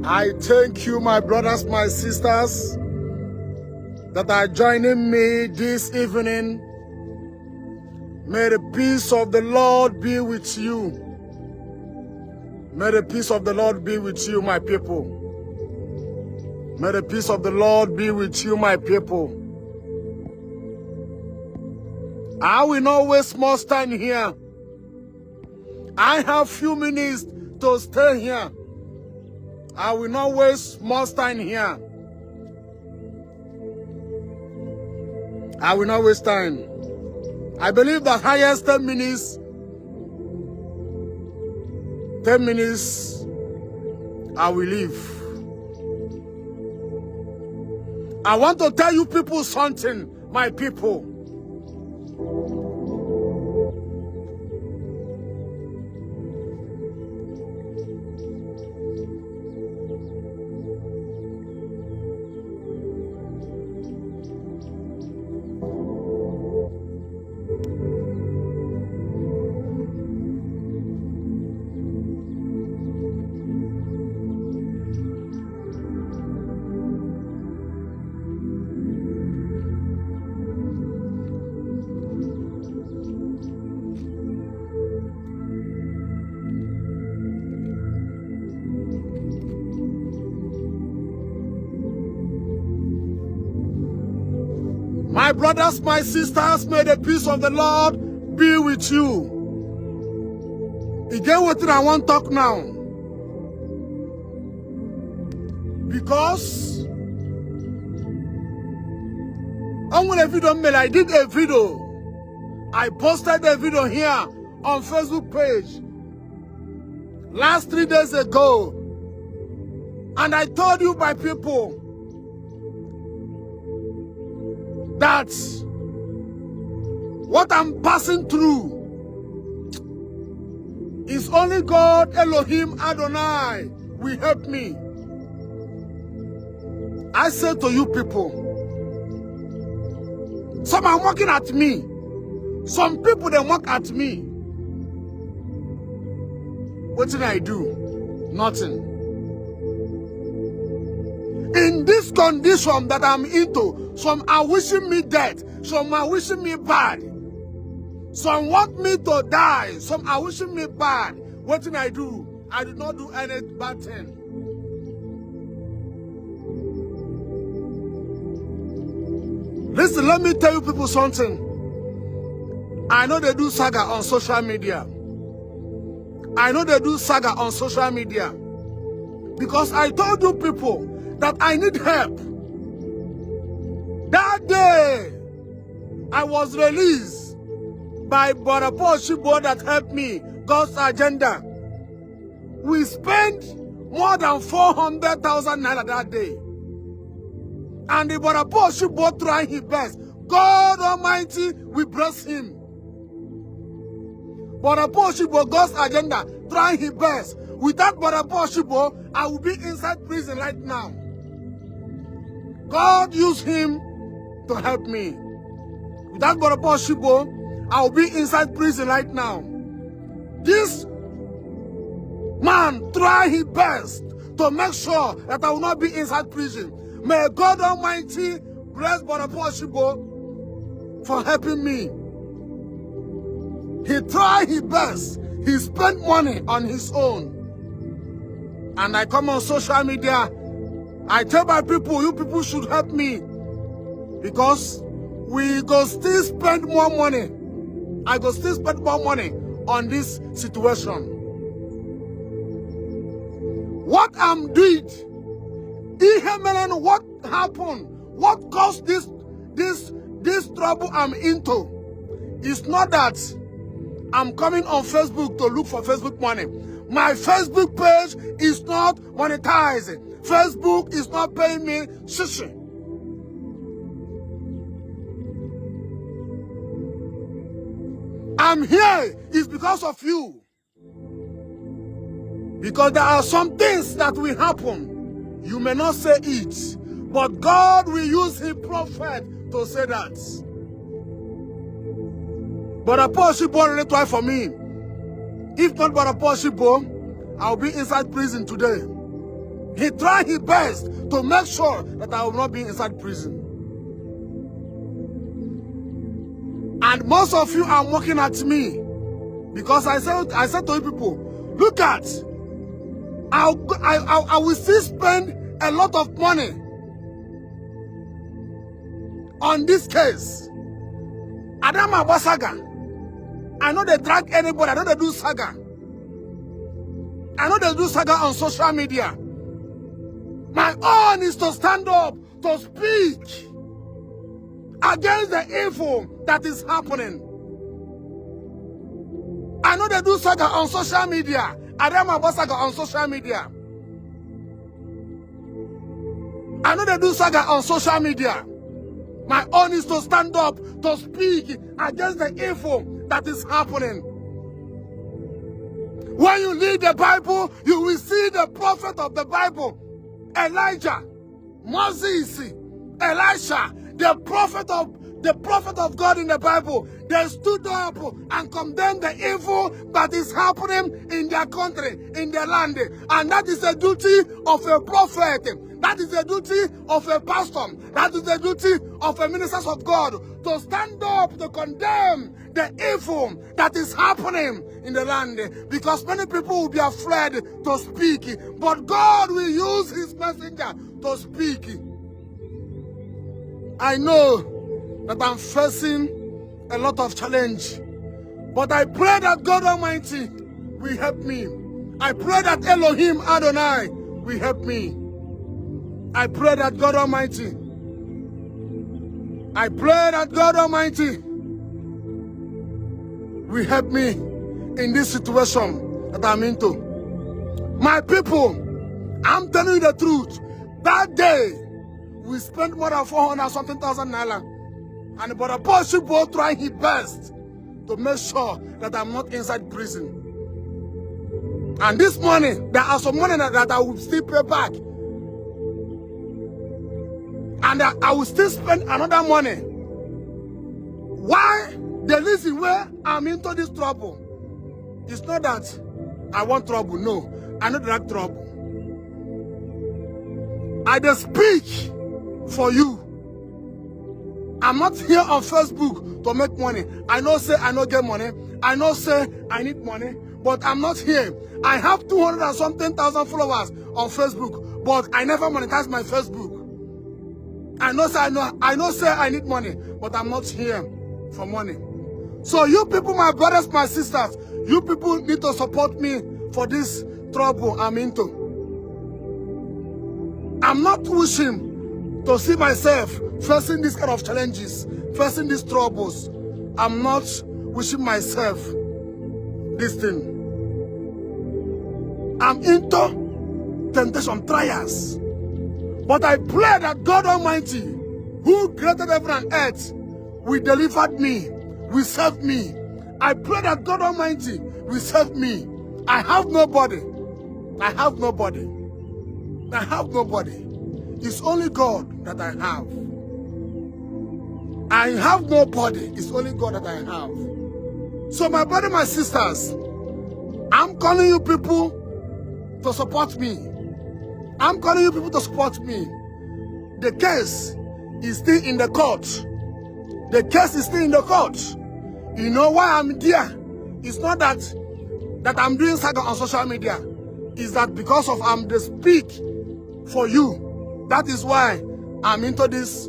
I thank you, my brothers, my sisters, that are joining me this evening. May the peace of the Lord be with you. May the peace of the Lord be with you, my people. May the peace of the Lord be with you, my people. I will not waste more time here. I have few minutes to stay here. I will not waste more time here. I will not waste time. I believe the highest 10 minutes, 10 minutes, I will leave. I want to tell you people something, my people. My brothers, my sisters, may the peace of the Lord be with you. Again, what I want to talk now. Because I did a video. I posted a video here on Facebook page last 3 days ago. And I told you, my people, that what I'm passing through is only God Elohim Adonai will help me. I say to you people, some are mocking at me. Some people, they mock at me. What did I do? Nothing. In this condition that I'm into, some are wishing me death, some are wishing me bad. Some want me to die, some are wishing me bad. What did I do? I did not do any bad thing. Listen, let me tell you people something. I know they do saga on social media. I know they do saga on social media. Because I told you people that I need help. That day, I was released by Brother Paul Shibo that helped me, God's agenda. We spent more than 400,000 naira that day. And the Brother Paul Shibo tried his best. God Almighty, we bless him. Brother Paul Shibo, God's agenda, tried his best. Without Brother Paul Shibo, I will be inside prison right now. God used him to help me. Without Brother Paul Shibo, I will be inside prison right now. This man tried his best to make sure that I will not be inside prison. May God Almighty bless Brother Paul Shibo for helping me. He tried his best. He spent money on his own. And I come on social media. I tell my people, you people should help me. Because we go still spend more money. I go still spend more money on this situation. What I'm doing, what happened, what caused this trouble I'm into, is not that I'm coming on Facebook to look for Facebook money. My Facebook page is not monetized. Facebook is not paying me shishi. I'm here is because of you. Because there are some things that will happen. You may not say it, but God will use his prophet to say that. But Apostle Shibo really tried for me. If not but Apostle Shibo, I'll be inside prison today. He tried his best to make sure that I will not be inside prison. And most of you are mocking at me because I said to you people, look at, I will still spend a lot of money on this case. Adama Basaga. I know they drag anybody. I know they do saga. I know they do saga on social media. My own is to stand up, to speak against the evil that is happening. I know they do saga on social media. Adama Basaga on social media. I know they do saga on social media. My own is to stand up, to speak against the evil that is happening. When you read the Bible, you will see the prophet of the Bible, Elijah, Moses, Elisha, the prophet of God in the Bible. They stood up and condemned the evil that is happening in their country, in their land. And that is the duty of a prophet. That is the duty of a pastor. That is the duty of a minister of God, to stand up to condemn the evil that is happening in the land. Because many people will be afraid to speak, but God will use his messenger to speak. I know that I'm facing a lot of challenge, but I pray that God Almighty will help me. I pray that Elohim Adonai will help me. I pray that God Almighty, will help me in this situation that I'm into. My people, I'm telling you the truth. That day, we spent more than 400-something thousand naira. And Brother Paul should both try his best to make sure that I'm not inside prison. And this money, there are some money that I will still pay back. And I will still spend another money. Why? The reason why I'm into this trouble, it's not that I want trouble. No, I don't like trouble. I just speak for you. I'm not here on Facebook to make money. I know say I don't get money. I know say I need money, but I'm not here. I have 200-something thousand followers on Facebook, but I never monetize my Facebook. I know say I need money, but I'm not here for money. So you people, my brothers, my sisters, you people need to support me for this trouble I'm into. I'm not wishing to see myself facing this kind of challenges, facing these troubles. I'm not wishing myself this thing. I'm into temptation, trials. But I pray that God Almighty, who created heaven and earth, will deliver me, will save me. I pray that God Almighty will save me. I have nobody. I have nobody. I have nobody. It's only God that I have. I have nobody. It's only God that I have. So my brothers, my sisters, I'm calling you people to support me. I'm calling you people to support me. The case is still in the court. The case is still in the court. You know why I'm there? It's not that I'm doing saga on social media. It's that because of I'm the speak for you. That is why I'm into this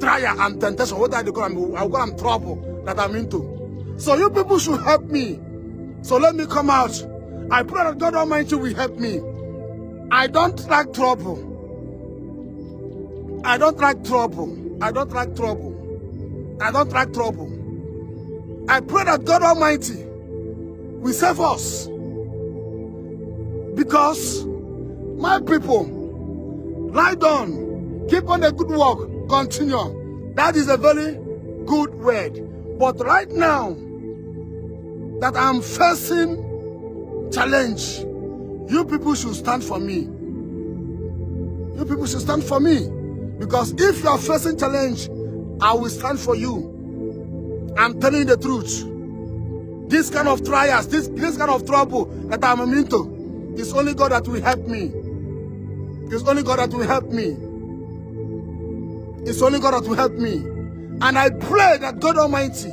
trial and temptation. What I call I'm trouble that I'm into. So you people should help me. So let me come out. I pray that God Almighty will help me. I don't like trouble. I don't like trouble. I don't like trouble. I don't like trouble. I pray that God Almighty will save us. Because my people, lie down, keep on the good work, continue. That is a very good word. But right now that I'm facing challenge, you people should stand for me. You people should stand for me. Because if you are facing challenge, I will stand for you. I'm telling you the truth. This kind of trials, this kind of trouble that I'm into, It's only God that will help me. It's only God that will help me. It's only God that will help me. And I pray that God Almighty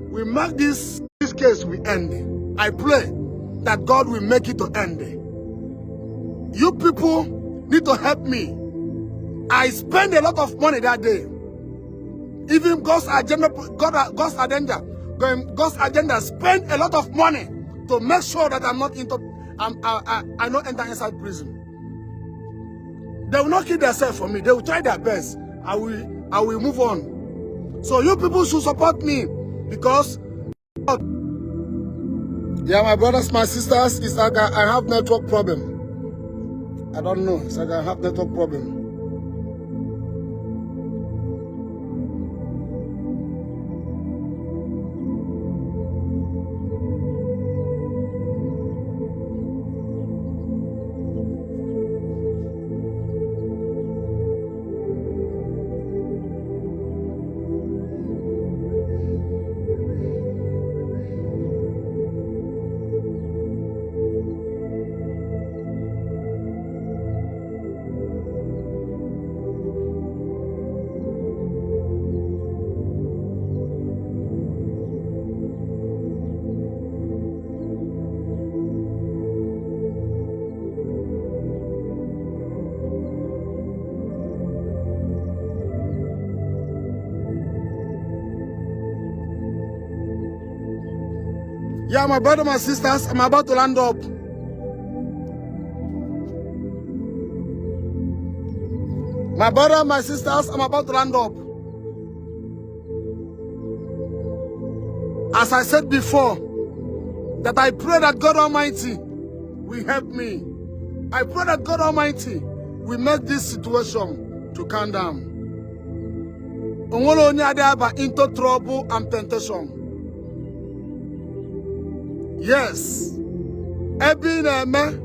will make this case will end. I pray that God will make it to end. You people need to help me. I spent a lot of money that day. Even God's agenda spent a lot of money to make sure that I'm not into, I don't enter inside prison. They will not kill themselves for me. They will try their best. I will move on. So you people should support me because, yeah, my brothers, my sisters, it's like I have network problem. I don't know. It's like I have network problem. Yeah, my brother, my sisters, I'm about to land up. My brother, my sisters, I'm about to land up. As I said before, that I pray that God Almighty will help me. I pray that God Almighty will make this situation to calm down. Into trouble and temptation. Yes. Every man,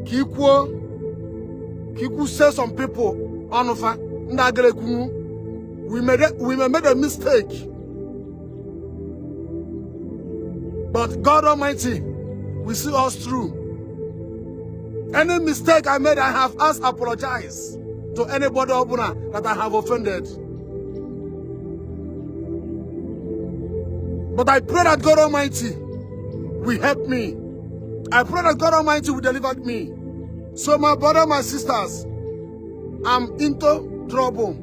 Kiku say some people on we made a mistake. But God Almighty will see us through. Any mistake I made, I have asked apologize to anybody that I have offended. But I pray that God Almighty will help me. I pray that God Almighty will deliver me. So my brother, my sisters, I'm into trouble.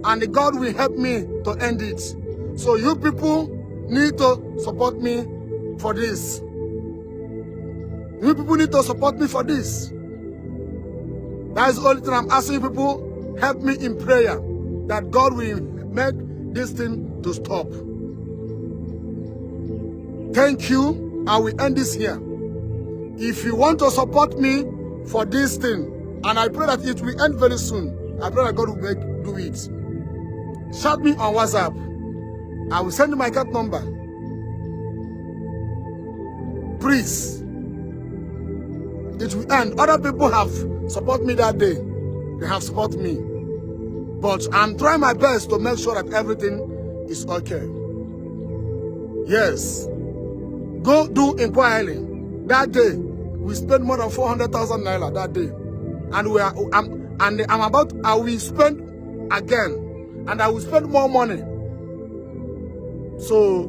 And God will help me to end it. So you people need to support me for this. You people need to support me for this. That is the only thing I'm asking people. Help me in prayer that God will make this thing to stop. Thank you. I will end this here. If you want to support me for this thing, and I pray that it will end very soon, I pray that God will do it. Shout me on WhatsApp. I will send you my account number. Please. It will end. Other people have supported me that day. They have supported me. But I'm trying my best to make sure that everything is okay. Yes. Go do inquiry. That day, we spent more than 400,000 naira that day. And I will spend again. And I will spend more money. So,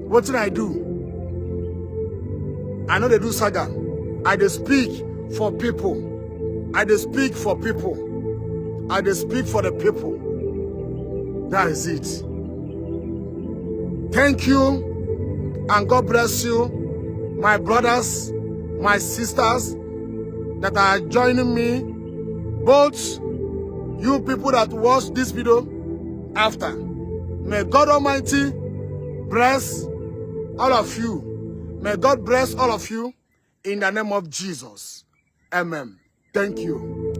what did I do? I know they do saga. I just speak for people. I just speak for people. I just speak for the people. That is it. Thank you. And God bless you, my brothers, my sisters that are joining me. Both you people that watch this video after. May God Almighty bless all of you. May God bless all of you in the name of Jesus. Amen. Thank you.